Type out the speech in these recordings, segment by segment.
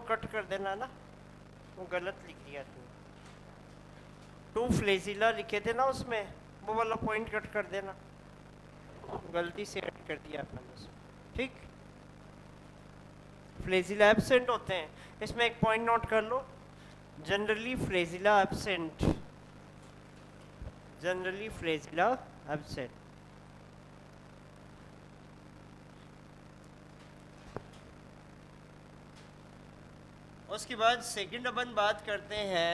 Cut कर देना ना, वो गलत लिख दिया तुमने। 2 फ्लेजिला लिखे थे ना उसमें, वो वाला पॉइंट कट कर देना, गलती से ऐड कर दिया अपन उसमें। ठीक, फ्लेजिला एब्सेंट होते हैं, इसमें एक पॉइंट नोट कर लो, generally flagella absent, generally flagella absent. उसके बाद सेकंड अपन बात करते हैं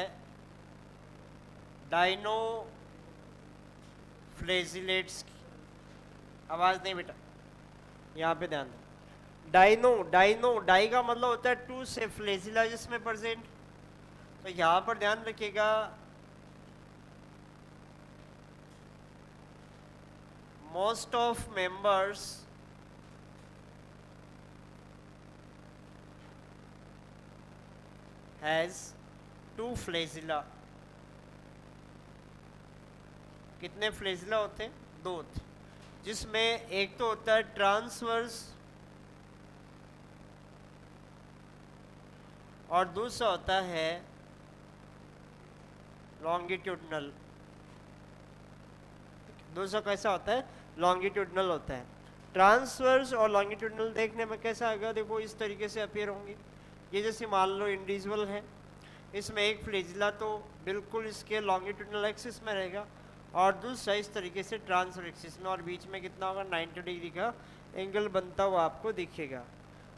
डाइनो फ्लेजिलेट्स की। आवाज नहीं बेटा, यहाँ पे ध्यान दो। डाइनो, डाइनो, डाई का मतलब होता है 2 से फ्लेजिला जिसमें प्रेजेंट, तो यहाँ पर ध्यान रखिएगा most of members has 2 flagella. कितने फ्लेजिला होते हैं? 2 होते, जिसमें एक तो होता है ट्रांसवर्स और दूसरा होता है लॉन्गिट्यूडनल। दूसरा कैसा होता है? लॉन्गिट्यूडनल होता है। ट्रांसवर्स और लॉन्गिट्यूडनल देखने में कैसा आएगा? देखो इस तरीके से अपीयर होंगे। ये जैसे मान लो इंडिविजुअल है, इसमें एक फ्लेजिला तो बिल्कुल इसके लॉन्गिट्यूडनल एक्सिस में रहेगा और दूसरा इस तरीके से ट्रांसवर्स एक्सिस में, और बीच में कितना होगा? 90 डिग्री का एंगल बनता हुआ आपको दिखेगा।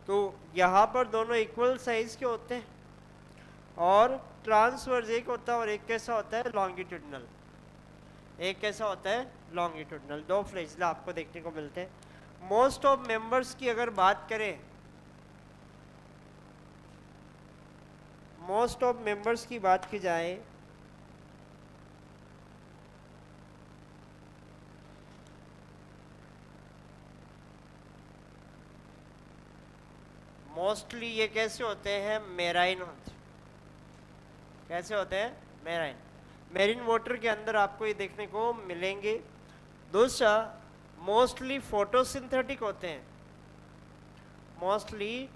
तो यहाँ पर दोनों इक्वल साइज के होते हैं और ट्रांसवर्स एक होता है और एक कैसा होता है? लॉन्गिट्यूडनल। एक कैसा होता है? लॉन्गिट्यूडनल। 2 फ्लेजिला आपको देखने को मिलते हैं। मोस्ट ऑफ मेंबर्स की अगर बात करें, मोस्ट ऑफ मेंबर्स की बात की जाए मोस्टली ये कैसे होते हैं? मेराइन होते हैं। कैसे होते हैं? मेराइन। मेरीन वाटर के अंदर आपको ये देखने को मिलेंगे। दूसरा, मोस्टली फोटोसिंथेटिक होते हैं, मोस्टली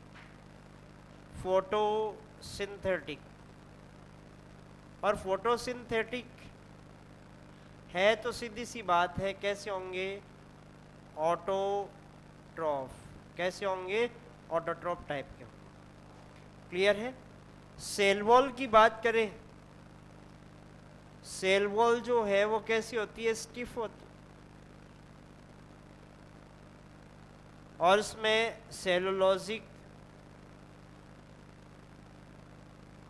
फोटोसिंथेटिक। और फोटोसिंथेटिक है तो सीधी सी बात है कैसे होंगे? ऑटोट्रॉफ। कैसे होंगे? ऑटोट्रॉफ टाइप के। क्लियर है? सेल वॉल की बात करें, सेल वॉल जो है वो कैसी होती है? स्टिफ होती है, और इसमें सेलुलोजिक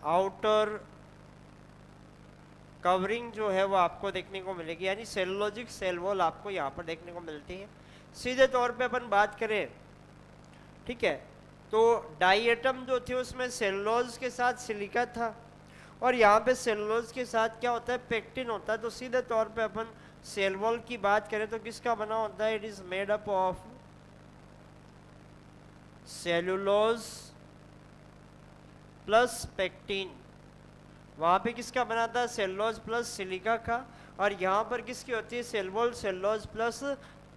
आउटर कवरिंग जो है वो आपको देखने को मिलेगी, यानी सेलुलोजिक सेल वॉल आपको यहाँ पर देखने को मिलती है। सीधे तौर पे अपन बात करें, ठीक है, तो डाई एटम जो थे उसमें सेलुलोज के साथ सिलिका था, और यहाँ पे सेलुलोज के साथ क्या होता है? पेक्टिन होता है। तो सीधे तौर पे अपन सेल वॉल की बात करें तो किसका बना होता है? It is made up of cellulose plus pectin. वहाँ पे किसका बना था? सेलुलोज प्लस सिलिका का। और यहाँ पर किसकी होती है? Cell wall cellulose plus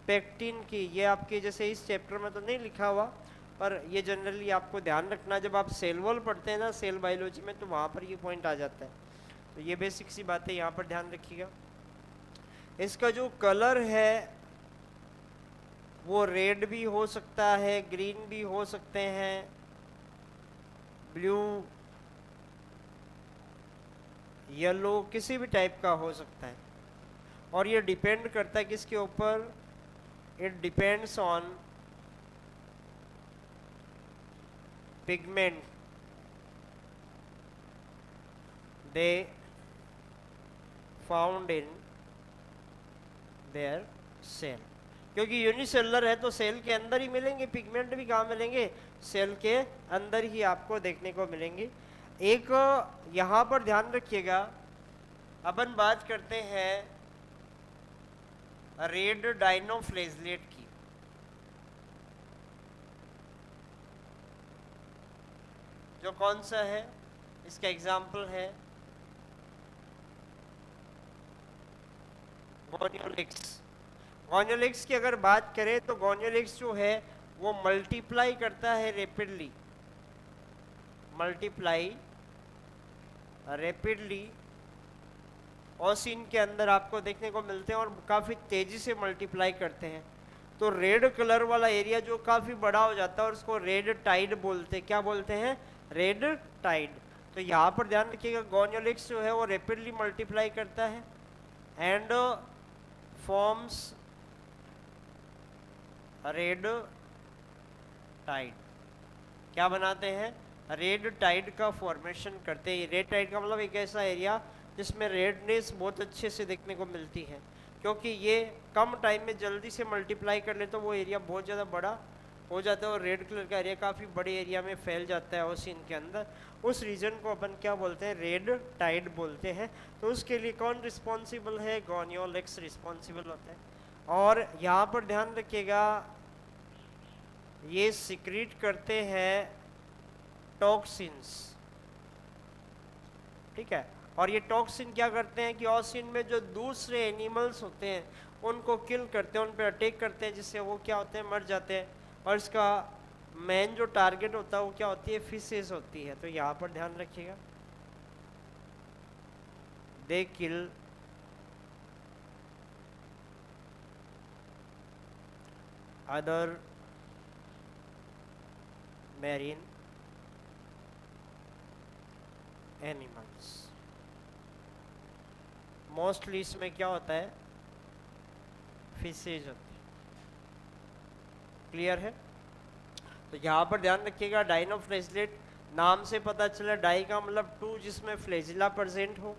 pectin की। ये आपके जैसे इस चैप्टर में तो नहीं लिखा हुआ, पर ये जनरली आपको ध्यान रखना, जब आप सेल वॉल पढ़ते हैं ना सेल बायोलॉजी में, तो वहाँ पर ये पॉइंट आ जाता है। तो ये बेसिक सी बात है, यहाँ पर ध्यान रखिएगा। इसका जो कलर है वो रेड भी हो सकता है, ग्रीन भी हो सकते हैं, ब्लू, येलो, किसी भी टाइप का हो सकता है। और ये डिपेंड करता है किसके ऊपर? It depends on pigment they found in their cell. क्योंकि यूनिसेलुलर है तो सेल के अंदर ही मिलेंगे, पिगमेंट भी कहाँ मिलेंगे? सेल के अंदर ही आपको देखने को मिलेंगे। एक यहाँ पर ध्यान रखिएगा, अपन बात करते हैं रेड डाइनोफ्लेजिलेट की। जो कौन सा है? इसका एग्जाम्पल है गोनियोलिक्स। गोनियोलिक्स की अगर बात करें तो गोनियोलिक्स जो है वो मल्टीप्लाई करता है रेपिडली, मल्टीप्लाई रैपिडली ओसिन के अंदर आपको देखने को मिलते हैं और काफ़ी तेज़ी से मल्टीप्लाई करते हैं। तो रेड कलर वाला एरिया जो काफ़ी बड़ा हो जाता है और उसको रेड टाइड बोलते हैं। क्या बोलते हैं? Red tide. तो यहाँ पर ध्यान रखिएगा, गोनियोलिक्स जो है वो रैपिडली मल्टीप्लाई करता है एंड फॉर्म्स रेड टाइड। क्या बनाते हैं? रेड टाइड का फॉर्मेशन करते हैं। रेड टाइड का मतलब एक ऐसा एरिया जिसमें रेडनेस बहुत अच्छे से देखने को मिलती है, क्योंकि ये कम टाइम में जल्दी से मल्टीप्लाई कर ले तो वो एरिया बहुत ज़्यादा बड़ा हो जाता है और रेड कलर का एरिया काफ़ी बड़े एरिया में फैल जाता है ओशियन के अंदर। उस रीजन को अपन क्या बोलते हैं? रेड टाइड बोलते हैं। तो उसके लिए कौन रिस्पॉन्सिबल है? गोनियोलिक्स रिस्पॉन्सिबल होता है। और यहाँ पर ध्यान रखिएगा, ये सिक्रीट करते हैं टॉक्सिन्स, ठीक है। और ये टॉक्सिन क्या करते हैं कि ओशियन में जो दूसरे एनिमल्स होते हैं उनको किल करते हैं, उन पर अटैक करते हैं, जिससे वो क्या होते हैं? मर जाते हैं। और इसका मेन जो टारगेट होता है वो क्या होती है? फिशेस होती है। तो यहाँ पर ध्यान रखिएगा, they kill other marine animals. Mostly इसमें क्या होता है? फिशेज होती है। क्लियर है? तो यहाँ पर ध्यान रखिएगा, डाइनोफ्लैजिलेट नाम से पता चला, डाई का मतलब टू, जिसमें फ्लैजिला प्रेजेंट हो।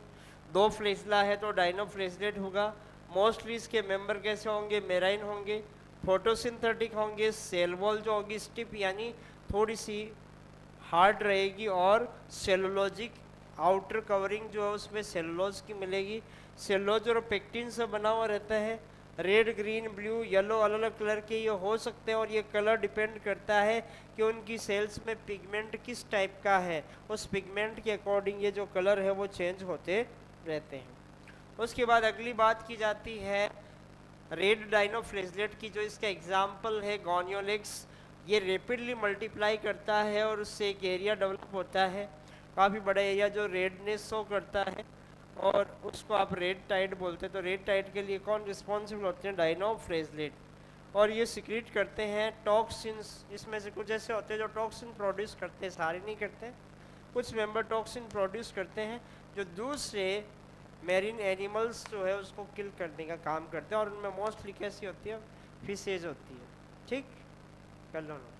दो फ्लैजिला है तो डाइनोफ्लैजिलेट होगा। मोस्टली इसके मेंबर कैसे होंगे? मेराइन होंगे, फोटोसिंथेटिक होंगे, सेल वॉल जो होगी स्टिप यानी थोड़ी सी हार्ड रहेगी, और सेलुलोजिक आउटर कवरिंग जो है उसमें सेलुलोज की मिलेगी। सेलुलोज और पेक्टिन से बना हुआ रहता है। रेड, ग्रीन, ब्लू, येलो अलग अलग कलर के ये हो सकते हैं और ये कलर डिपेंड करता है कि उनकी सेल्स में पिगमेंट किस टाइप का है। उस पिगमेंट के अकॉर्डिंग ये जो कलर है वो चेंज होते रहते हैं। उसके बाद अगली बात की जाती है रेड डाइनोफ्लैजिलेट की, जो इसका एग्जाम्पल है गोनियोलिक्स। ये रैपिडली मल्टीप्लाई करता है और उससे एक एरिया डेवलप होता है, काफ़ी बड़ा एरिया जो रेडनेस शो करता है, और उसको आप रेड टाइड बोलते हैं। तो रेड टाइड के लिए कौन रिस्पॉन्सिबल होते हैं? डाइनोफ्लैजिलेट। और ये सिक्रीट करते हैं टॉक्सिन्स। इसमें से कुछ ऐसे होते हैं जो टॉक्सिन प्रोड्यूस करते हैं, सारे नहीं करते, कुछ मेंबर टॉक्सिन प्रोड्यूस करते हैं जो दूसरे मेरीन एनिमल्स जो है उसको किल करने का काम करते हैं। और उनमें मोस्टली कैसी होती है? फिशेज होती है। ठीक, कर लो ना।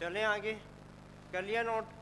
चलें आगे, कर लिया नोट?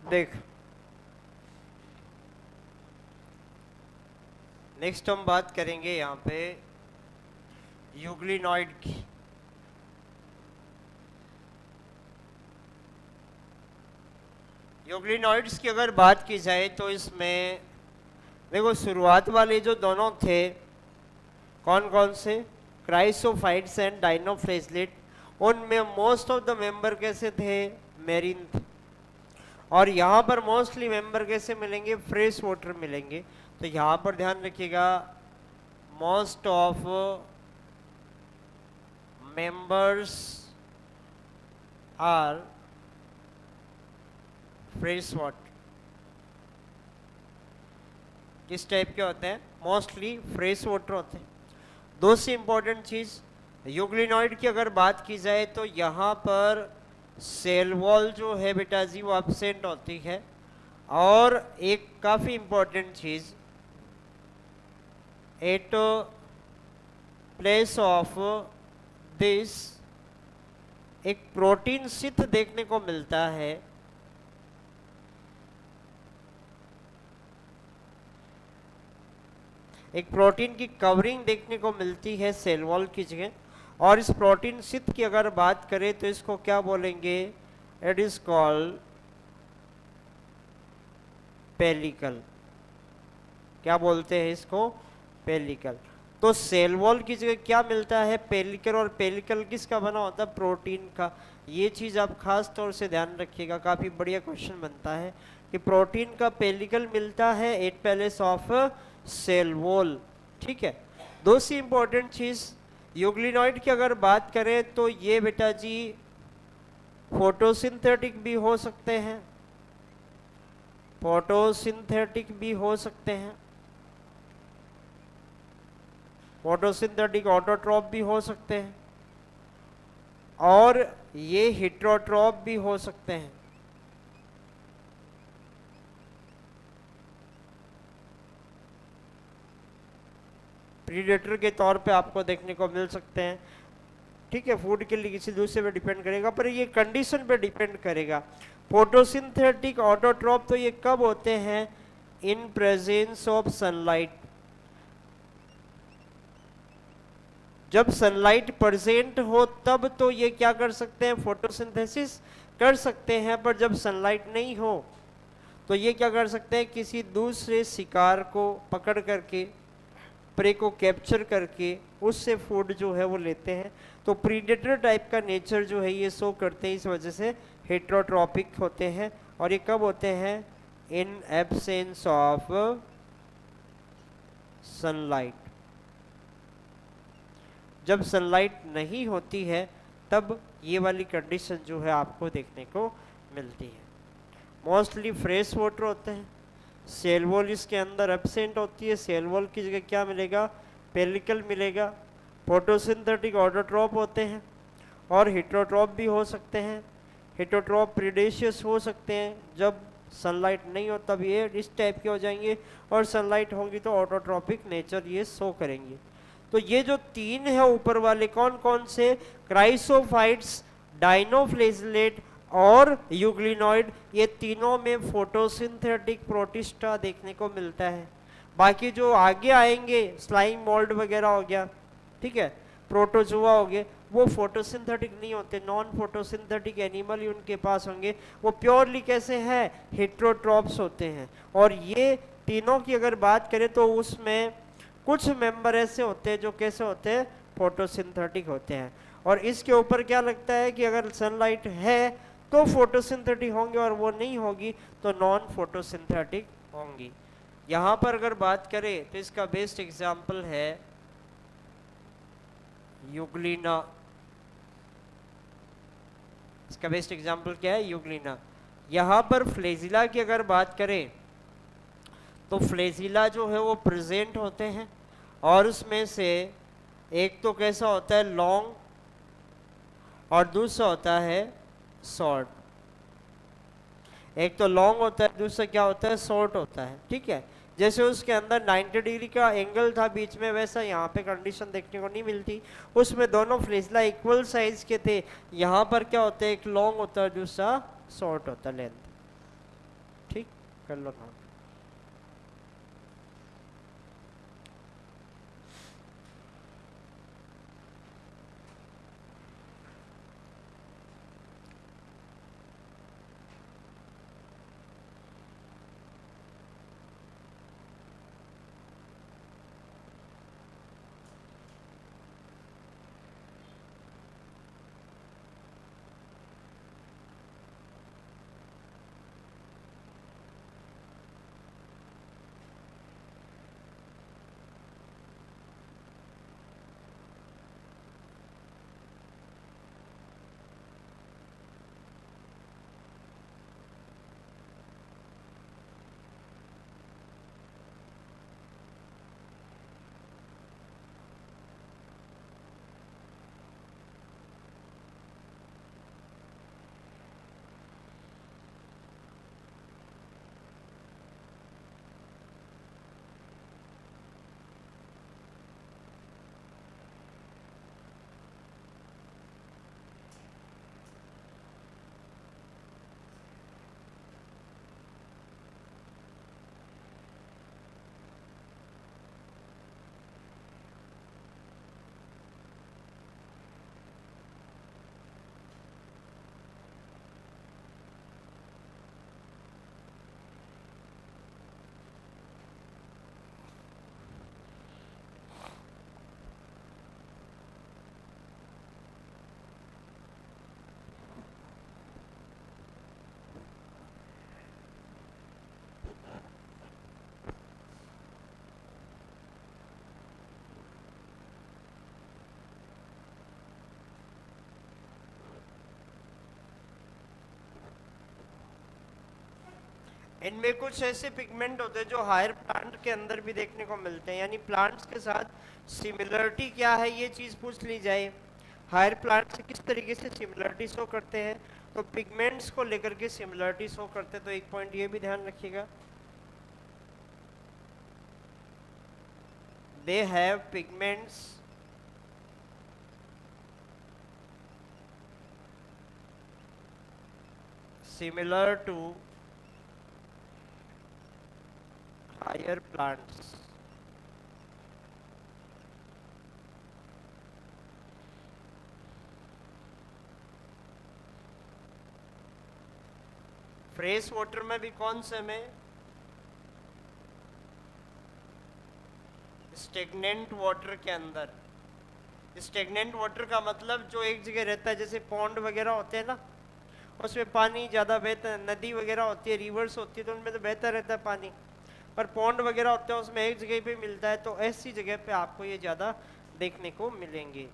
देख, नेक्स्ट हम बात करेंगे यहाँ पे यूग्लिनॉइड की। यूग्लिनॉइड्स की अगर बात की जाए तो इसमें देखो शुरुआत वाले जो दोनों थे कौन कौन से, क्राइसोफाइट्स एंड डाइनोफ्लेजलेट, उनमें मोस्ट ऑफ द मेंबर कैसे थे, मेरीन थे। और यहाँ पर मोस्टली मेंबर कैसे मिलेंगे, फ्रेश वाटर मिलेंगे। तो यहाँ पर ध्यान रखिएगा, most of members are fresh water. किस टाइप के होते हैं, मोस्टली फ्रेश वाटर होते हैं। दूसरी इंपॉर्टेंट चीज, यूग्लिनॉइड की अगर बात की जाए तो यहाँ पर सेल वॉल जो है बेटा जी वो एब्सेंट होती है। और एक काफी इंपॉर्टेंट चीज, एट प्लेस ऑफ दिस एक प्रोटीन शीथ देखने को मिलता है। एक प्रोटीन की कवरिंग देखने को मिलती है सेल वॉल की जगह। और इस प्रोटीन शीथ की अगर बात करें तो इसको क्या बोलेंगे, इट इज कॉल्ड पेलिकल। क्या बोलते हैं इसको, पेलिकल। तो सेल वॉल की जगह क्या मिलता है, पेलिकल। और पेलिकल किसका बना होता है, प्रोटीन का। ये चीज आप खास तौर से ध्यान रखिएगा, काफी बढ़िया क्वेश्चन बनता है कि प्रोटीन का पेलिकल मिलता है at place of cell wall. ठीक है। दूसरी इंपॉर्टेंट चीज, यूग्लिनॉइड की अगर बात करें तो ये बेटा जी फोटोसिंथेटिक भी हो सकते हैं, फोटोसिंथेटिक भी हो सकते हैं, फोटोसिंथेटिक ऑटोट्रॉप भी हो सकते हैं, और ये हेटेरोट्रॉप भी हो सकते हैं। प्रीडेटर के तौर पे आपको देखने को मिल सकते हैं। ठीक है, फूड के लिए किसी दूसरे पे डिपेंड करेगा, पर ये कंडीशन पे डिपेंड करेगा। फोटोसिंथेटिक ऑटोट्रॉप तो ये कब होते हैं, इन प्रेजेंस ऑफ सनलाइट। जब सनलाइट प्रेजेंट हो तब तो ये क्या कर सकते हैं, फोटोसिंथेसिस कर सकते हैं। पर जब सनलाइट नहीं हो तो ये क्या कर सकते हैं, किसी दूसरे शिकार को पकड़ करके, प्रे को कैप्चर करके उससे फूड जो है वो लेते हैं। तो प्रीडेटर टाइप का नेचर जो है ये शो करते हैं, इस वजह से हेटेरोट्रॉपिक होते हैं। और ये कब होते हैं, इन एब्सेंस ऑफ सनलाइट। जब सनलाइट नहीं होती है तब ये वाली कंडीशन जो है आपको देखने को मिलती है। मोस्टली फ्रेश वाटर होते हैं, सेल वॉल इसके अंदर एब्सेंट होती है। सेल वॉल की जगह क्या मिलेगा, पेलिकल मिलेगा। फोटोसिंथेटिक ऑटोट्रॉप होते हैं और हेटेरोट्रॉप भी हो सकते हैं। हेटेरोट्रॉप प्रीडेशियस हो सकते हैं, जब सनलाइट नहीं हो तब ये इस टाइप के हो जाएंगे, और सनलाइट होंगी तो ऑटोट्रॉपिक नेचर ये शो करेंगे। तो ये जो तीन है ऊपर वाले कौन कौन से, क्राइसोफाइट्स, डाइनोफ्लेजलेट और यूग्लिनॉइड, ये तीनों में फोटोसिंथेटिक प्रोटिस्टा देखने को मिलता है। बाकी जो आगे आएंगे, स्लाइम मोल्ड वगैरह हो गया, ठीक है, प्रोटोजुआ हो गए, वो फोटोसिंथेटिक नहीं होते, नॉन फोटोसिंथेटिक एनिमल ही उनके पास होंगे। वो प्योरली कैसे हैं, हेटेरोट्रॉप्स होते हैं। और ये तीनों की अगर बात करें तो उसमें कुछ मेंबर ऐसे होते हैं जो कैसे होते हैं, फोटोसिंथेटिक होते हैं। और इसके ऊपर क्या लगता है कि अगर सनलाइट है तो फोटोसिंथेटिक होंगे, और वो नहीं होगी तो नॉन फोटोसिंथेटिक होंगी। यहाँ पर अगर बात करें तो इसका बेस्ट एग्जाम्पल है यूग्लिना। इसका बेस्ट एग्जाम्पल क्या है? यूग्लिना। यहाँ पर फ्लेजिला की अगर बात करें तो फ्लेजिला जो है वो प्रेजेंट होते हैं, और उसमें से एक तो कैसा होता है? लॉन्ग, और दूसरा होता है शॉर्ट। एक तो लॉन्ग होता है, दूसरा क्या होता है? शॉर्ट होता है। ठीक है, जैसे उसके अंदर 90 डिग्री का एंगल था बीच में, वैसा यहाँ पे कंडीशन देखने को नहीं मिलती। उसमें दोनों फ्लेजिला इक्वल साइज के थे। यहाँ पर क्या होता है? एक लॉन्ग होता है, दूसरा शॉर्ट होता है, लेंथ। ठीक, कर लो नोट। इनमें कुछ ऐसे पिगमेंट होते हैं जो हायर प्लांट के अंदर भी देखने को मिलते हैं, यानी प्लांट्स के साथ सिमिलरिटी क्या है ये चीज़ पूछ ली जाए। हायर प्लांट से किस तरीके से सिमिलरिटी शो करते हैं, तो पिगमेंट्स को लेकर के सिमिलरिटी शो करते हैं। तो एक पॉइंट ये भी ध्यान रखिएगा, they have pigments similar to higher plants. Fresh water में भी कौन से में? स्टेगनेंट वाटर के अंदर। स्टेगनेंट वाटर का मतलब जो एक जगह रहता है, जैसे पॉन्ड वगैरह होते हैं ना, उसमें पानी ज़्यादा बहता है, नदी वगैरह होती है, रिवर्स होती है, तो उनमें तो बहता रहता है पानी। पर पॉन्ड वगैरह होते हैं उसमें एक जगह पे मिलता है, तो ऐसी जगह पे आपको ये ज़्यादा देखने को मिलेंगे।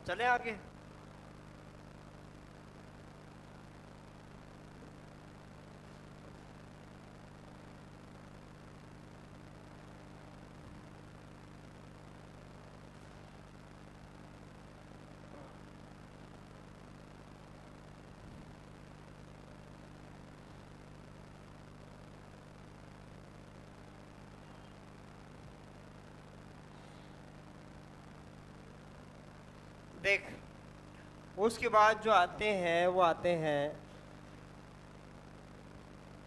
चले आगे। देख, उसके बाद जो आते हैं वो आते हैं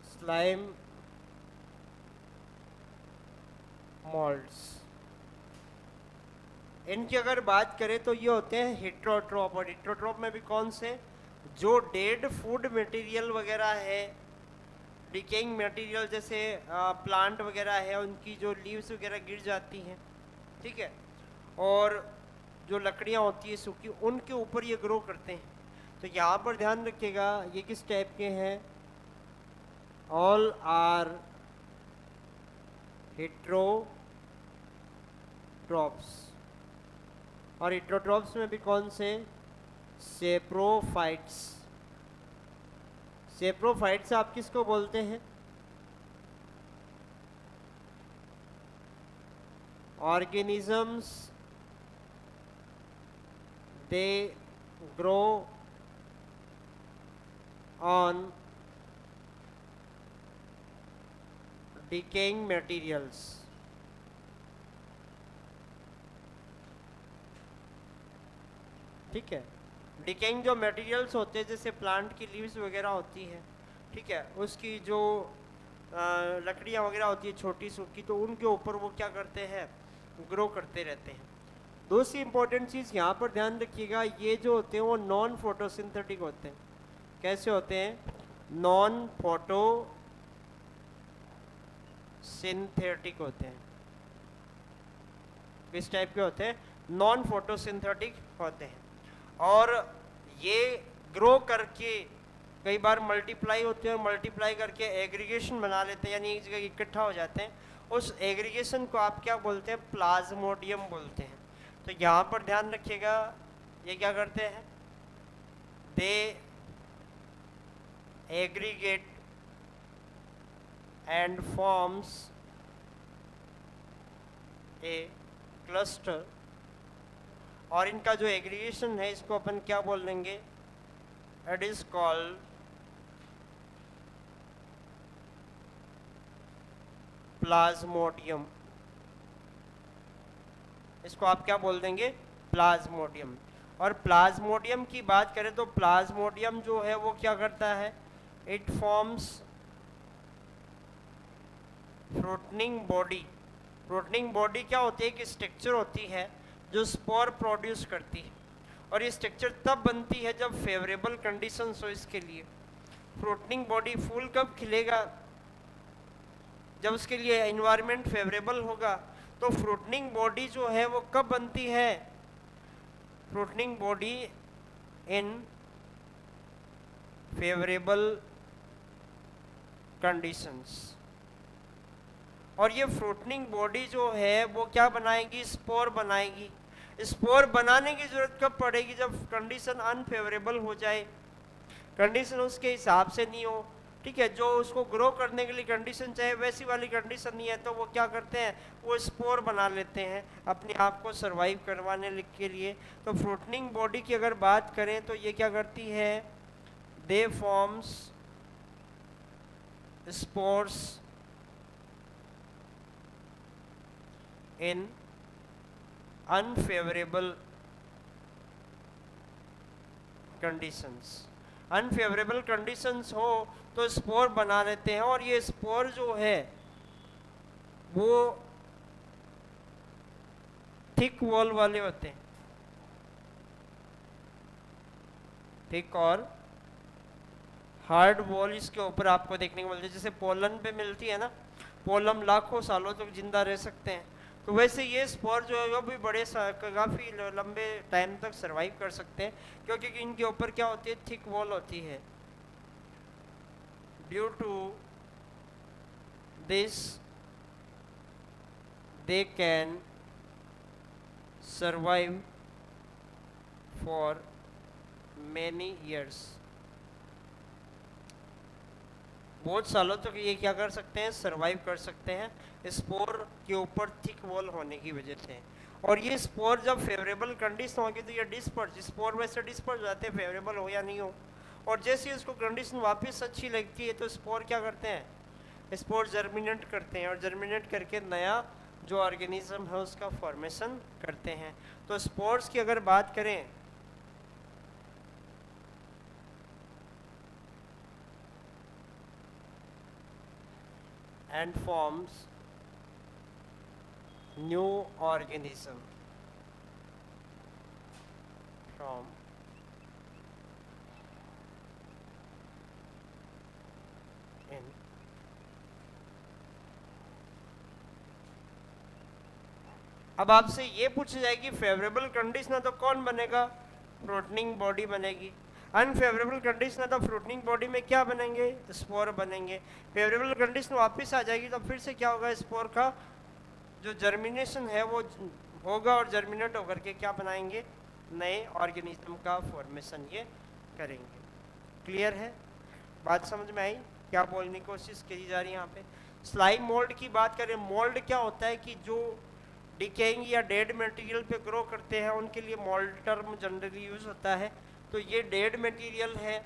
स्लाइम मोल्ड्स। इनकी अगर बात करें तो ये होते हैं हेट्रोट्रॉप, और हेट्रोट्रॉप में भी कौन से, जो डेड फूड मटेरियल वगैरह है, डिकेइंग मटेरियल जैसे प्लांट वगैरह है, उनकी जो लीव्स वगैरह गिर जाती हैं, ठीक है, और जो लकड़ियाँ होती है सूखी, उनके ऊपर ये ग्रो करते हैं। तो यहाँ पर ध्यान रखिएगा ये किस टाइप के हैं, ऑल आर हेट्रोट्रॉप्स। और हेट्रोट्रॉप्स में भी कौन से, सेप्रोफाइट्स। सेप्रोफाइट्स आप किसको बोलते हैं, organisms they grow on decaying materials। ठीक है, डिकेइंग जो मटेरियल्स होते हैं जैसे प्लांट की लीव्स वगैरह होती है, ठीक है, उसकी जो लकड़ियाँ वगैरह होती है छोटी सूखी, तो उनके ऊपर वो क्या करते हैं, ग्रो करते रहते हैं। दूसरी इंपॉर्टेंट चीज़ यहाँ पर ध्यान रखिएगा, ये जो होते हैं वो नॉन फोटोसिंथेटिक होते हैं। कैसे होते हैं, नॉन फोटोसिंथेटिक होते हैं। किस टाइप के होते हैं, नॉन फोटोसिंथेटिक होते हैं। और ये ग्रो करके कई बार मल्टीप्लाई होते हैं, और मल्टीप्लाई करके एग्रीगेशन बना लेते हैं, यानी एक जगह इकट्ठा हो जाते हैं। उस एग्रीगेशन को आप क्या बोलते हैं, प्लाज्मोडियम बोलते हैं। तो यहाँ पर ध्यान रखिएगा, ये क्या करते हैं, they aggregate and forms a cluster. और इनका जो एग्रीगेशन है इसको अपन क्या बोल देंगे, इट इज कॉल्ड प्लाज्मोडियम। इसको आप क्या बोल देंगे, प्लाज्मोडियम। और प्लाज्मोडियम की बात करें तो प्लाज्मोडियम जो है वो क्या करता है, it forms fruiting body. Fruiting body क्या होती है, कि स्ट्रक्चर होती है जो स्पोर प्रोड्यूस करती है, और ये स्ट्रक्चर तब बनती है जब फेवरेबल कंडीशंस हो इसके लिए। फ्रूटनिंग बॉडी फूल कब खिलेगा, जब उसके लिए एनवायरनमेंट फेवरेबल होगा। तो फ्रूटनिंग बॉडी जो है वो कब बनती है, fruiting body in favourable conditions. और ये फ्रूटनिंग बॉडी जो है वो क्या बनाएगी, स्पोर बनाएगी। स्पोर बनाने की जरूरत कब पड़ेगी, जब कंडीशन अनफेवरेबल हो जाए, कंडीशन उसके हिसाब से नहीं हो, ठीक है, जो उसको ग्रो करने के लिए कंडीशन चाहिए वैसी वाली कंडीशन नहीं है, तो वो क्या करते हैं, वो स्पोर बना लेते हैं अपने आप को सरवाइव करवाने के लिए। तो फ्रूटनिंग बॉडी की अगर बात करें तो ये क्या करती है, दे फॉर्म्स स्पोर्स इन अनफेवरेबल कंडीशंस। अनफेवरेबल कंडीशंस हो तो स्पोर बना लेते हैं, और ये स्पोर जो है वो थिक वॉल वाले होते हैं, थिक और हार्ड वॉल इसके ऊपर आपको देखने को मिलती है। जैसे पोलन पे मिलती है ना, पोलम लाखों सालों तक जिंदा रह सकते हैं, तो वैसे ये स्पोर जो है वो भी बड़े काफ़ी लंबे टाइम तक सरवाइव कर सकते हैं, क्योंकि इनके ऊपर क्या होती है, थिक वॉल होती है। Due to this they can survive for many years, बहुत सालों तक ये क्या कर सकते हैं, सरवाइव कर सकते हैं स्पोर के ऊपर थिक वॉल होने की वजह से। और ये स्पोर जब फेवरेबल कंडीशन होगी तो ये डिस्पर्स, स्पोर वैसे डिस्पर्स हो जाते हैं फेवरेबल हो या नहीं हो। और जैसे ही उसको कंडीशन वापस अच्छी लगती है तो स्पोर क्या करते हैं, स्पोर जर्मिनेट करते हैं और जर्मिनेट करके नया जो ऑर्गेनिज्म है उसका फॉर्मेशन करते हैं। तो स्पोर्स की अगर बात करें and forms new organism from in अब आपसे ये पूछा जाएगी फेवरेबल कंडीशन है तो कौन बनेगा, फ्रूटनिंग बॉडी बनेगी। अनफेवरेबल कंडीशन है तो फ्रूटनिंग बॉडी में क्या बनेंगे, स्पोर बनेंगे। फेवरेबल कंडीशन वापस आ जाएगी तो फिर से क्या होगा, स्पोर का जो जर्मिनेशन है वो होगा और जर्मिनेट होकर के क्या बनाएंगे, नए ऑर्गेनिज्म का फॉर्मेशन ये करेंगे। क्लियर है, बात समझ में आई, क्या बोलने की कोशिश की जा रही है यहाँ पे। स्लाइम मोल्ड की बात करें, मोल्ड क्या होता है कि जो डिकेइंग या डेड मटेरियल पे ग्रो करते हैं उनके लिए मोल्ड टर्म जनरली यूज होता है। तो ये डेड मटेरियल है,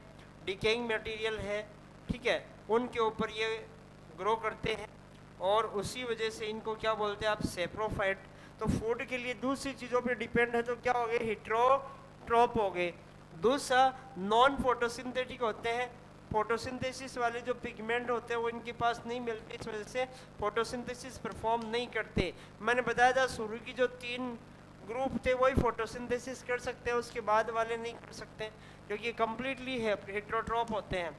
डिकेइंग मटेरियल है, ठीक है, उनके ऊपर ये ग्रो करते हैं और उसी वजह से इनको क्या बोलते हैं आप, सेप्रोफाइट। तो फूड के लिए दूसरी चीज़ों पे डिपेंड है तो क्या हो गए, हिट्रोट्रोप हो गए। दूसरा नॉन फोटोसिंथेटिक होते हैं, फोटोसिंथेसिस वाले जो पिगमेंट होते हैं वो इनके पास नहीं मिलते, इस वजह से फोटोसिंथेसिस परफॉर्म नहीं करते। मैंने बताया था शुरू की जो 3 ग्रुप थे वही फोटोसिंथेसिस कर सकते हैं, उसके बाद वाले नहीं कर सकते क्योंकि कम्प्लीटली हेट्रोट्रॉप होते हैं।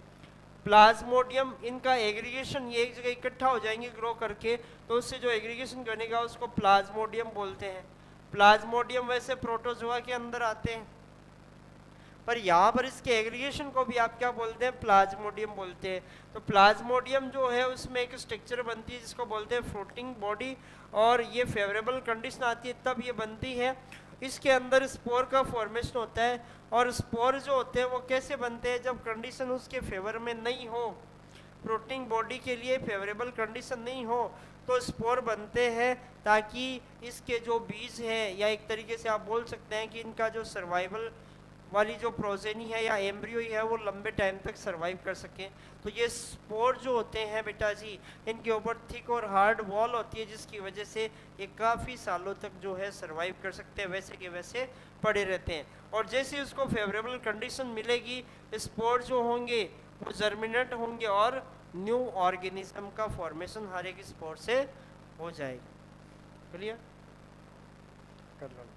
प्लाज्मोडियम, इनका एग्रीगेशन ये एक जगह इकट्ठा हो जाएंगे ग्रो करके तो उससे जो एग्रीगेशन बनेगा उसको प्लाज्मोडियम बोलते हैं। प्लाज्मोडियम वैसे प्रोटोजोआ के अंदर आते हैं पर यहाँ पर इसके एग्रीगेशन को भी आप क्या बोलते हैं, प्लाज्मोडियम बोलते हैं। तो प्लाज्मोडियम जो है उसमें एक स्ट्रक्चर बनती है जिसको बोलते हैं फ्रूटिंग बॉडी और ये फेवरेबल कंडीशन आती है तब ये बनती है। इसके अंदर स्पोर का फॉर्मेशन होता है और स्पोर जो होते हैं वो कैसे बनते हैं, जब कंडीशन उसके फेवर में नहीं हो, फ्रूटिंग बॉडी के लिए फेवरेबल कंडीशन नहीं हो तो स्पोर बनते हैं ताकि इसके जो बीज हैं या एक तरीके से आप बोल सकते हैं कि इनका जो सर्वाइवल वाली जो प्रोजेनी है या एम्ब्रियो ही है वो लंबे टाइम तक सरवाइव कर सके। तो ये स्पोर जो होते हैं बेटा जी, इनके ऊपर थिक और हार्ड वॉल होती है जिसकी वजह से ये काफ़ी सालों तक जो है सरवाइव कर सकते हैं, वैसे के वैसे पड़े रहते हैं। और जैसे उसको फेवरेबल कंडीशन मिलेगी स्पोर जो होंगे वो जर्मिनेट होंगे और न्यू ऑर्गेनिज्म का फॉर्मेशन हर एक स्पोर से हो जाएगा। क्लियर कर लो।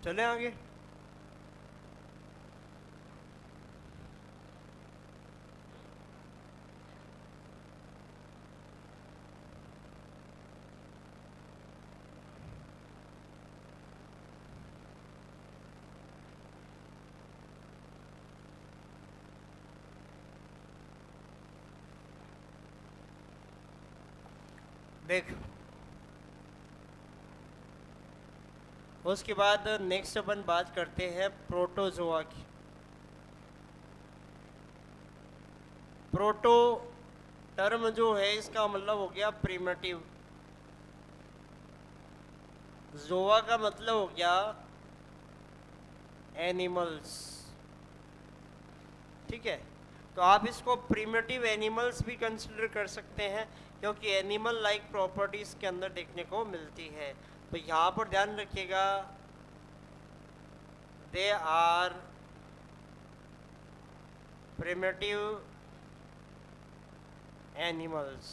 चले आगे। देख, उसके बाद नेक्स्ट अपन बात करते हैं प्रोटोजोआ की। प्रोटो टर्म जो है इसका मतलब हो गया प्रिमिटिव, जोआ का मतलब हो गया एनिमल्स। ठीक है, तो आप इसको प्रिमिटिव एनिमल्स भी कंसिडर कर सकते हैं, क्योंकि एनिमल लाइक प्रॉपर्टीज के अंदर देखने को मिलती है। तो यहाँ पर ध्यान रखिएगा, they are primitive animals.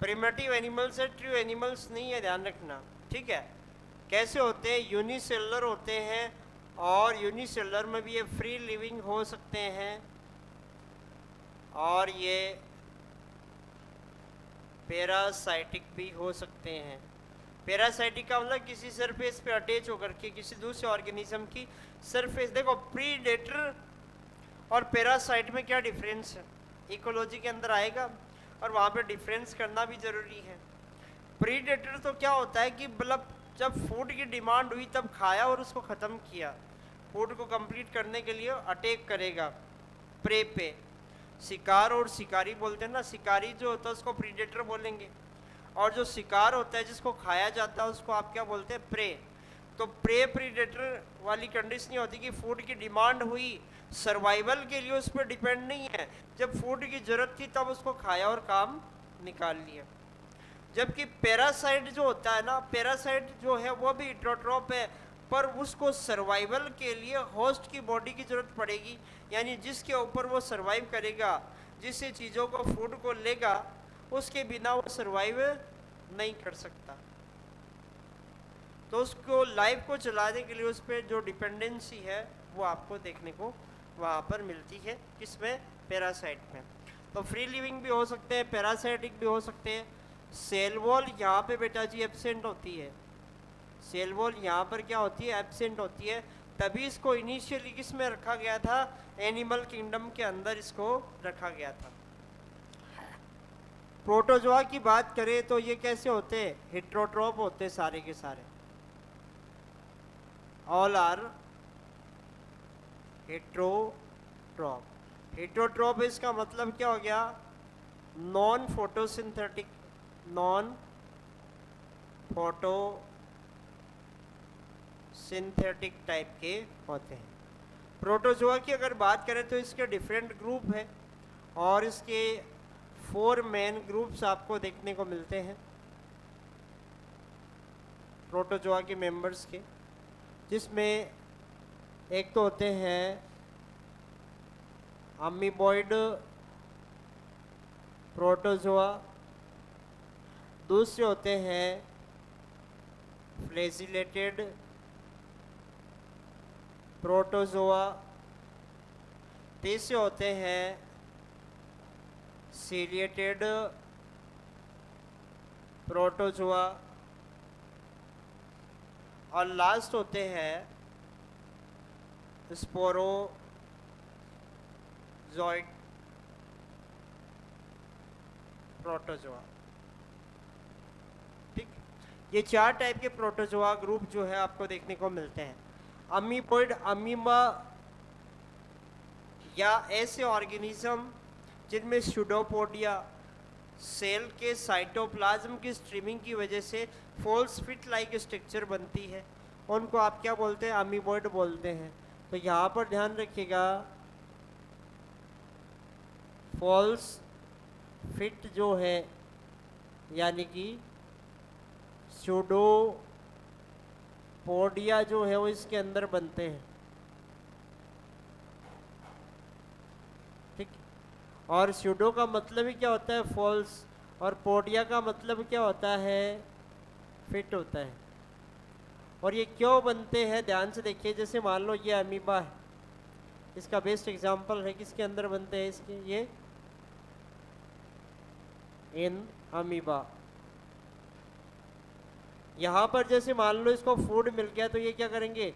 Primitive animals है, ट्रू एनिमल्स नहीं है, ध्यान रखना। ठीक है, कैसे होते हैं? यूनिसेलुलर होते हैं, और यूनिसेलुलर में भी ये फ्री लिविंग हो सकते हैं, और ये पैरासाइटिक भी हो सकते हैं। पैरासाइटिक का मतलब किसी सरफेस पे अटैच होकर के किसी दूसरे ऑर्गेनिज्म की सरफेस। देखो, प्रीडेटर और पैरासाइट में क्या डिफरेंस है, इकोलॉजी के अंदर आएगा, और वहाँ पे डिफरेंस करना भी ज़रूरी है। प्रीडेटर तो क्या होता है कि मतलब जब फूड की डिमांड हुई तब खाया और उसको ख़त्म किया। फूड को कंप्लीट करने के लिए अटैक करेगा प्रे पे। शिकार और शिकारी बोलते हैं ना, शिकारी जो होता है उसको प्रीडेटर बोलेंगे, और जो शिकार होता है जिसको खाया जाता है उसको आप क्या बोलते हैं? प्रे। तो प्रे प्रीडेटर वाली कंडीशन नहीं होती कि फूड की डिमांड हुई, सर्वाइवल के लिए उस पर डिपेंड नहीं है, जब फूड की जरूरत थी तब उसको खाया और काम निकाल लिया। जबकि पैरासाइट जो होता है ना, पैरासाइट जो है वो भी हेटेरोट्रॉप है, पर उसको सर्वाइवल के लिए होस्ट की बॉडी की जरूरत पड़ेगी, यानी जिसके ऊपर वो सर्वाइव करेगा, जिससे चीज़ों को फूड को लेगा, उसके बिना वो सर्वाइव नहीं कर सकता। तो उसको लाइफ को चलाने के लिए उस पर जो डिपेंडेंसी है वो आपको देखने को वहाँ पर मिलती है। किसमें? पैरासाइट में। तो फ्री लिविंग भी हो सकते हैं, पैरासाइटिक भी हो सकते हैं। सेल वॉल यहाँ पे बेटा जी एब्सेंट होती है। सेल वॉल यहाँ पर क्या होती है? एब्सेंट होती है। तभी इसको इनिशियली किस में रखा गया था? एनिमल किंगडम के अंदर इसको रखा गया था। प्रोटोजोआ की बात करें तो ये कैसे होते हैं? हेटेरोट्रॉप होते हैं सारे के सारे, ऑल आर हेटेरोट्रॉप। हेटेरोट्रॉप इसका मतलब क्या हो गया? Non photosynthetic, non photosynthetic type के होते हैं। प्रोटोजोआ की अगर बात करें तो इसके डिफरेंट ग्रुप है, और इसके 4 मेन ग्रुप्स आपको देखने को मिलते हैं प्रोटोजोआ के मेंबर्स के, जिसमें एक तो होते हैं अमीबॉइड प्रोटोजोआ, दूसरे होते हैं फ्लैजिलेटेड प्रोटोजोआ, तीसरे होते हैं सीलिएटेड प्रोटोजोआ, और लास्ट होते हैं स्पोरोजोइड प्रोटोजोआ। ठीक, ये 4 टाइप के प्रोटोजोआ ग्रुप जो है आपको देखने को मिलते हैं। अमीबॉइड, अमीबा या ऐसे ऑर्गेनिज्म जिनमें स्यूडोपोडिया सेल के साइटोप्लाज्म की स्ट्रीमिंग की वजह से फॉल्स फिट लाइक स्ट्रक्चर बनती है, उनको आप क्या बोलते हैं? अमीबॉइड बोलते हैं। तो यहाँ पर ध्यान रखिएगा, फॉल्स फिट जो है यानी कि स्यूडोपोडिया जो है वो इसके अंदर बनते हैं। ठीक, और स्यूडो का मतलब ही क्या होता है? फॉल्स, और पोडिया का मतलब क्या होता है? फिट होता है। और ये क्यों बनते हैं ध्यान से देखिए। जैसे मान लो ये अमीबा है, इसका बेस्ट एग्जांपल है, किसके अंदर बनते हैं इसके, ये इन अमीबा। यहाँ पर जैसे मान लो इसको फूड मिल गया तो ये क्या करेंगे,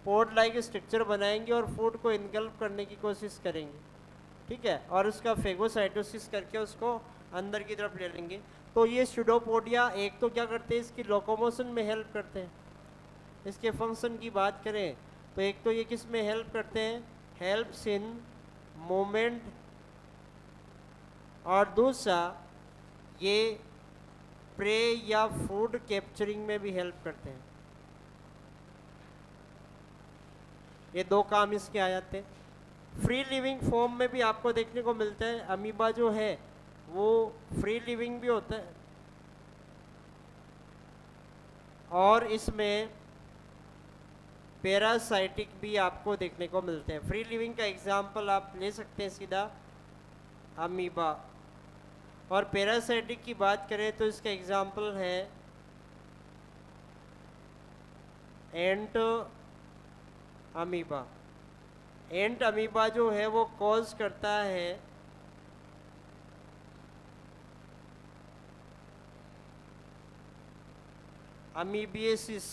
पोड लाइक स्ट्रक्चर बनाएंगे और फूड को इनगल्फ करने की कोशिश करेंगे, ठीक है, और उसका फेगोसाइटोसिस करके उसको अंदर की तरफ ले लेंगे। तो ये स्यूडोपोडिया एक तो क्या करते हैं, इसकी लोकोमोशन में हेल्प करते हैं। इसके फंक्शन की बात करें तो एक तो ये किस में हेल्प करते हैं, हेल्प्स इन मूवमेंट, और दूसरा ये प्रे या फूड कैप्चरिंग में भी हेल्प करते हैं। ये दो काम इसके आ जाते हैं। फ्री लिविंग फॉर्म में भी आपको देखने को मिलता है, अमीबा जो है वो फ्री लिविंग भी होता है और इसमें पैरासाइटिक भी आपको देखने को मिलते हैं। फ्री लिविंग का एग्जांपल आप ले सकते हैं सीधा अमीबा, और पैरासाइटिक की बात करें तो इसका एग्जांपल है एंट अमीबा। एंट अमीबा जो है वो कॉज करता है अमीबियसिस।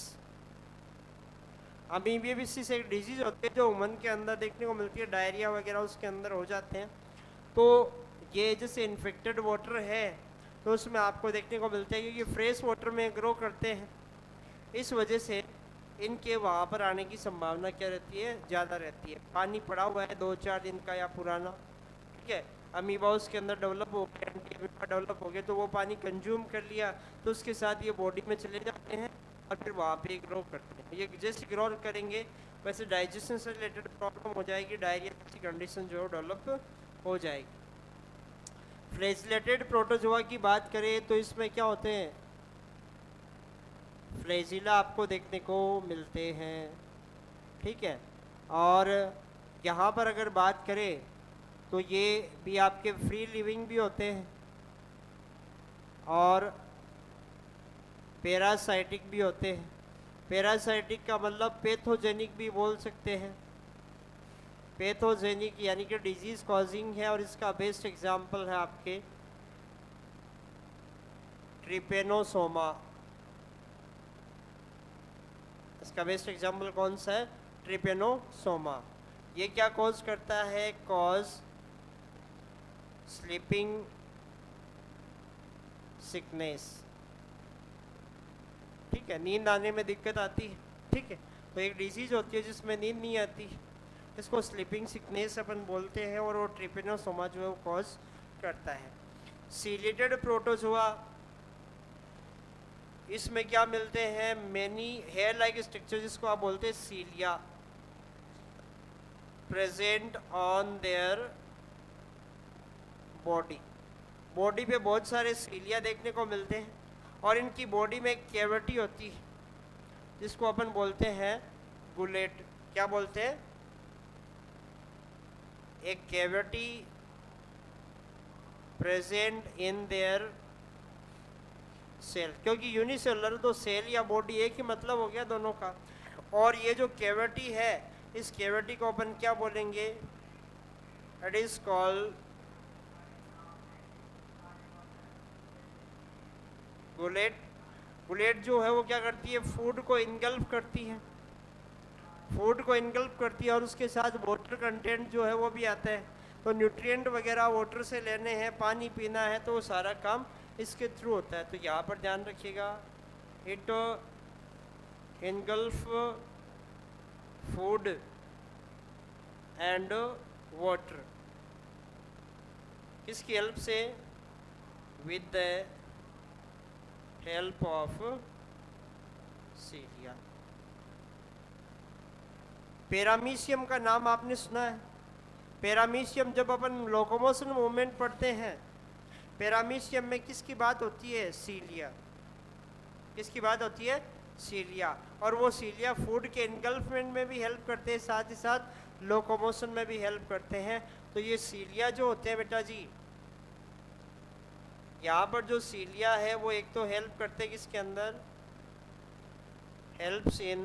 अमीबियसिस एक डिजीज होती है जो ह्यूमन के अंदर देखने को मिलती है, डायरिया वगैरह उसके अंदर हो जाते हैं। तो ये जैसे इन्फेक्टेड वाटर है तो उसमें आपको देखने को मिलता है क्योंकि फ्रेश वाटर में ग्रो करते हैं, इस वजह से इनके वहाँ पर आने की संभावना क्या रहती है, ज़्यादा रहती है। पानी पड़ा हुआ है 2-4 दिन का या पुराना, ठीक है, अमीबा उसके अंदर डेवलप हो गया, एंटी अमीबा डेवलप हो गया, तो वो पानी कंज्यूम कर लिया तो उसके साथ ये बॉडी में चले जाते हैं और फिर वहाँ पे ग्रो करते हैं। ये जैसे ग्रो करेंगे वैसे डाइजेशन से रिलेटेड प्रॉब्लम हो जाएगी, डायरिया जैसी कंडीशन जो है डेवलप हो जाएगी। फ्लैजिलेटेड प्रोटोजोआ की बात करें तो इसमें क्या होते हैं, फ्लैजिला आपको देखने को मिलते हैं, ठीक है। और यहाँ पर अगर बात करें तो ये भी आपके फ्री लिविंग भी होते हैं और पैरासाइटिक भी होते हैं। पैरासाइटिक का मतलब पैथोजेनिक भी बोल सकते हैं। पैथोजेनिक यानी कि डिजीज कॉजिंग है, और इसका बेस्ट एग्जांपल है आपके ट्रिपेनोसोमा। इसका बेस्ट एग्जांपल कौन सा है, ट्रिपेनोसोमा। ये क्या कॉज करता है, कॉज स्लीपिंग सिकनेस, ठीक है, नींद आने में दिक्कत आती है, ठीक है। तो एक डिजीज होती है जिसमें नींद नहीं आती, इसको स्लीपिंग सिकनेस अपन बोलते हैं, और वो ट्रिपेनोसोमा जो है वो कॉज करता है। सीलेटेड प्रोटोजोआ, इसमें क्या मिलते हैं, मैनी हेयर लाइक स्ट्रक्चर जिसको आप बोलते हैं cilia, present on their body. Body पे बहुत सारे सीलिया देखने को मिलते हैं और इनकी बॉडी में एक कैविटी होती है जिसको अपन बोलते हैं गुलेट। क्या बोलते हैं, एक cavity present in their cell, क्योंकि यूनिसेलुलर तो सेल या बॉडी एक ही मतलब हो गया दोनों का। और ये जो कैविटी है इस कैविटी को अपन क्या बोलेंगे, it is called gullet. Gullet जो है वो क्या करती है, फूड को इनगल्फ करती है, फूड को इनगल्फ करती है और उसके साथ वाटर कंटेंट जो है वो भी आता है। तो न्यूट्रिएंट वगैरह वाटर से लेने हैं, पानी पीना है, तो वो सारा काम इसके थ्रू होता है। तो यहाँ पर ध्यान रखिएगा, it engulf food and water, किसकी हेल्प से, with the help of सीलिया। Paramecium का नाम आपने सुना है। पैरामीशियम जब अपन लोकोमोशन मूवमेंट पढ़ते हैं, पैरामीशियम में किसकी बात होती है, सीलिया, किसकी बात होती है, सीलिया। और वो सीलिया फूड के इनगल्फमेंट में भी हेल्प करते हैं, साथ ही साथ लोकोमोशन में भी हेल्प करते हैं। तो ये सीलिया जो होते हैं बेटा जी, यहाँ पर जो सीलिया है वो एक तो हेल्प करते हैं किसके अंदर, helps in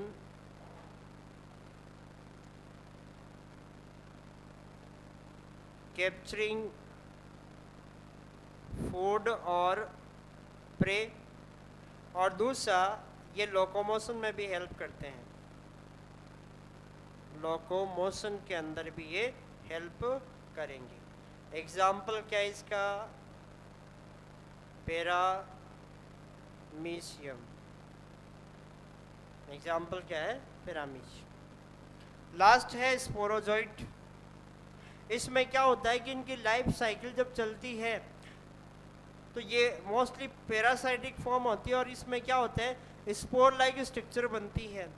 capturing food और prey, और दूसरा ये लोकोमोशन में भी हेल्प करते हैं, लोकोमोशन के अंदर भी ये हेल्प करेंगे। एग्जाम्पल क्या है इसका? पैरामीशियम। एग्जाम्पल क्या है? पैरामीशियम। लास्ट है स्पोरोजोइट। इसमें क्या होता है कि इनकी लाइफ साइकिल जब चलती है तो ये मोस्टली पैरासाइटिक फॉर्म होती है, और इसमें क्या होता है, स्पोर लाइक स्ट्रक्चर बनती है,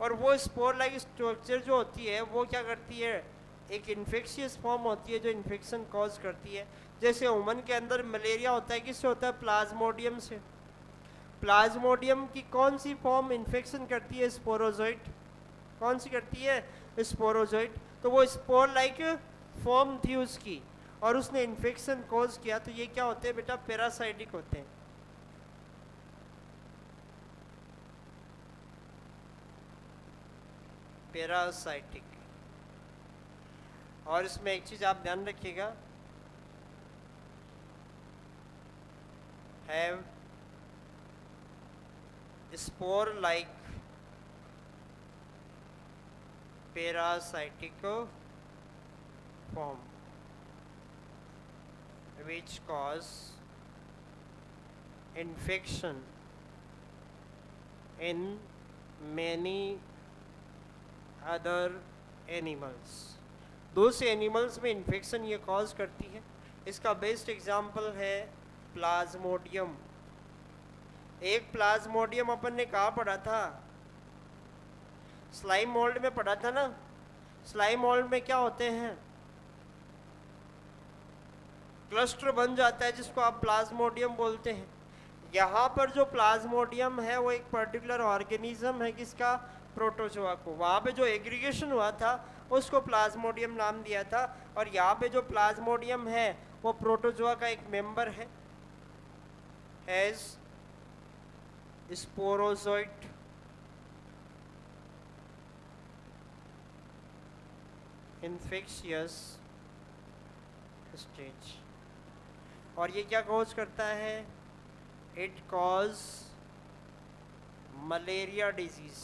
और वो स्पोर लाइक स्ट्रक्चर जो होती है वो क्या करती है, एक इन्फेक्शियस फॉर्म होती है जो इन्फेक्शन कॉज करती है। जैसे ह्यूमन के अंदर मलेरिया होता है, किससे होता है? प्लाज्मोडियम से। प्लाज्मोडियम की कौन सी फॉर्म इन्फेक्शन करती है? स्पोरोजोइट। कौन सी करती है? स्पोरोजोइट। तो वो स्पोर लाइक फॉर्म थी उसकी, और उसने इन्फेक्शन कॉज किया, तो ये क्या होते हैं बेटा? पैरासाइटिक होते हैं। पैरासाइटिक। और इसमें एक चीज आप ध्यान रखिएगा, have spore like parasitic form which cause infection in many other animals। दूसरे एनिमल्स में इन्फेक्शन ये कॉज करती है। इसका बेस्ट एग्जाम्पल है प्लाज्मोडियम। एक प्लाज्मोडियम अपन ने कहाँ पढ़ा था? स्लाइम मोल्ड में पढ़ा था ना। स्लाइम मोल्ड में क्या होते हैं? क्लस्टर बन जाता है जिसको आप प्लाज्मोडियम बोलते हैं। यहाँ पर जो प्लाज्मोडियम है वो एक पर्टिकुलर ऑर्गेनिज्म है, किसका? प्रोटोजोआ को। वहाँ पे जो एग्रीगेशन हुआ था उसको प्लाज्मोडियम नाम दिया था, और यहाँ पे जो प्लाज्मोडियम है वो प्रोटोजोआ का एक मेंबर है, हैज स्पोरोजोइट। Infectious stage. और ये क्या कॉज करता है? It cause malaria disease.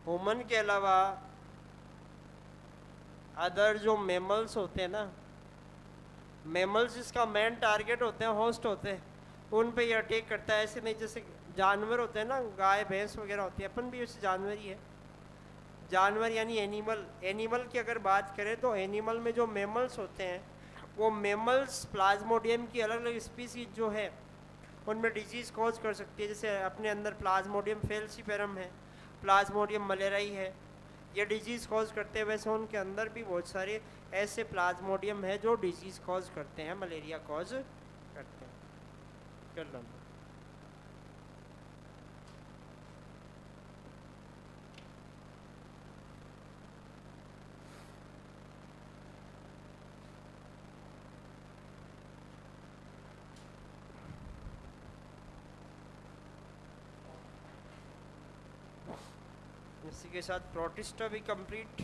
Human के अलावा अदर जो मेमल्स होते हैं ना, मेमल्स जिसका मेन टारगेट होते हैं, होस्ट होते हैं, उन पे ये अटैक करता है। ऐसे नहीं जैसे जानवर होते हैं ना, गाय भैंस वगैरह होती है, अपन भी वैसे जानवर ही है। जानवर यानी एनिमल। एनिमल की अगर बात करें तो एनिमल में जो मेमल्स होते हैं वो मेमल्स प्लाज्मोडियम की अलग अलग स्पीसीज जो है उनमें डिजीज़ कॉज कर सकती है। जैसे अपने अंदर प्लाज्मोडियम फेल्सीफेरम है, प्लाज्मोडियम मलेरियाई है, ये डिजीज़ कॉज करते हैं। वैसे उनके अंदर भी बहुत सारे ऐसे प्लाज्मोडियम है जो डिजीज़ कॉज करते हैं, मलेरिया कॉज करते हैं। कर लो। इसी के साथ प्रोटिस्टा भी कंप्लीट।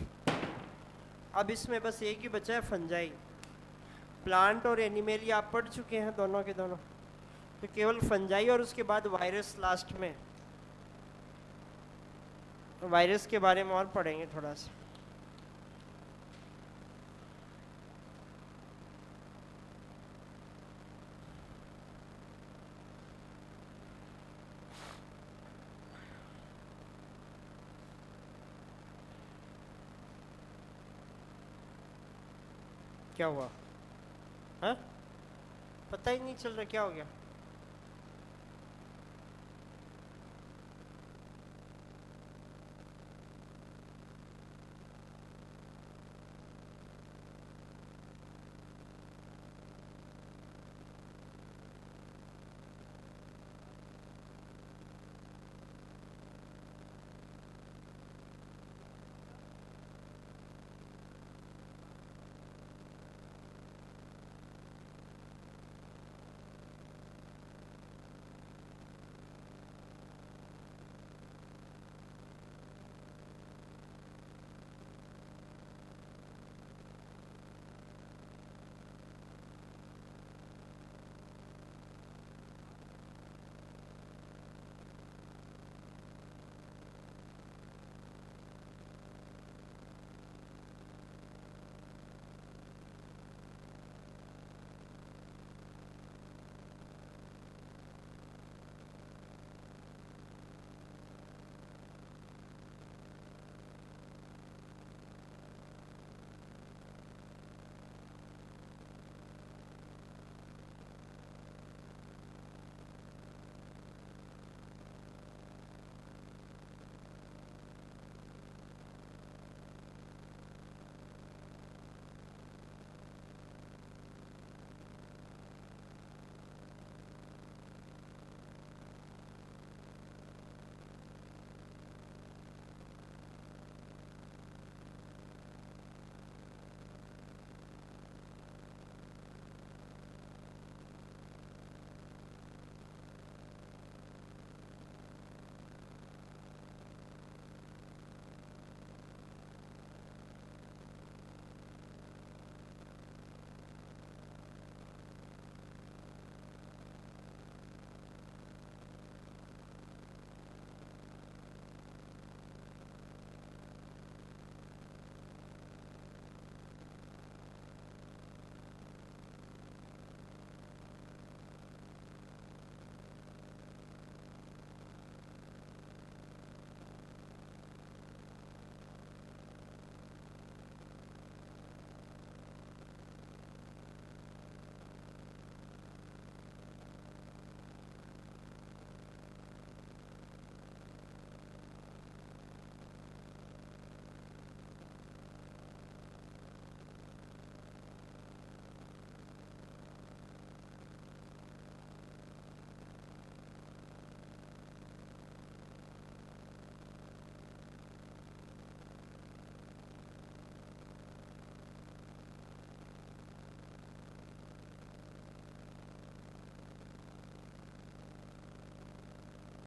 अब इसमें बस एक ही बचा है, फंजाई। प्लांट और एनिमल आप पढ़ चुके हैं दोनों के दोनों, तो केवल फंजाई और उसके बाद वायरस लास्ट में। वायरस के बारे में और पढ़ेंगे थोड़ा सा। क्या हुआ? हाँ, पता ही नहीं चल रहा क्या हो गया।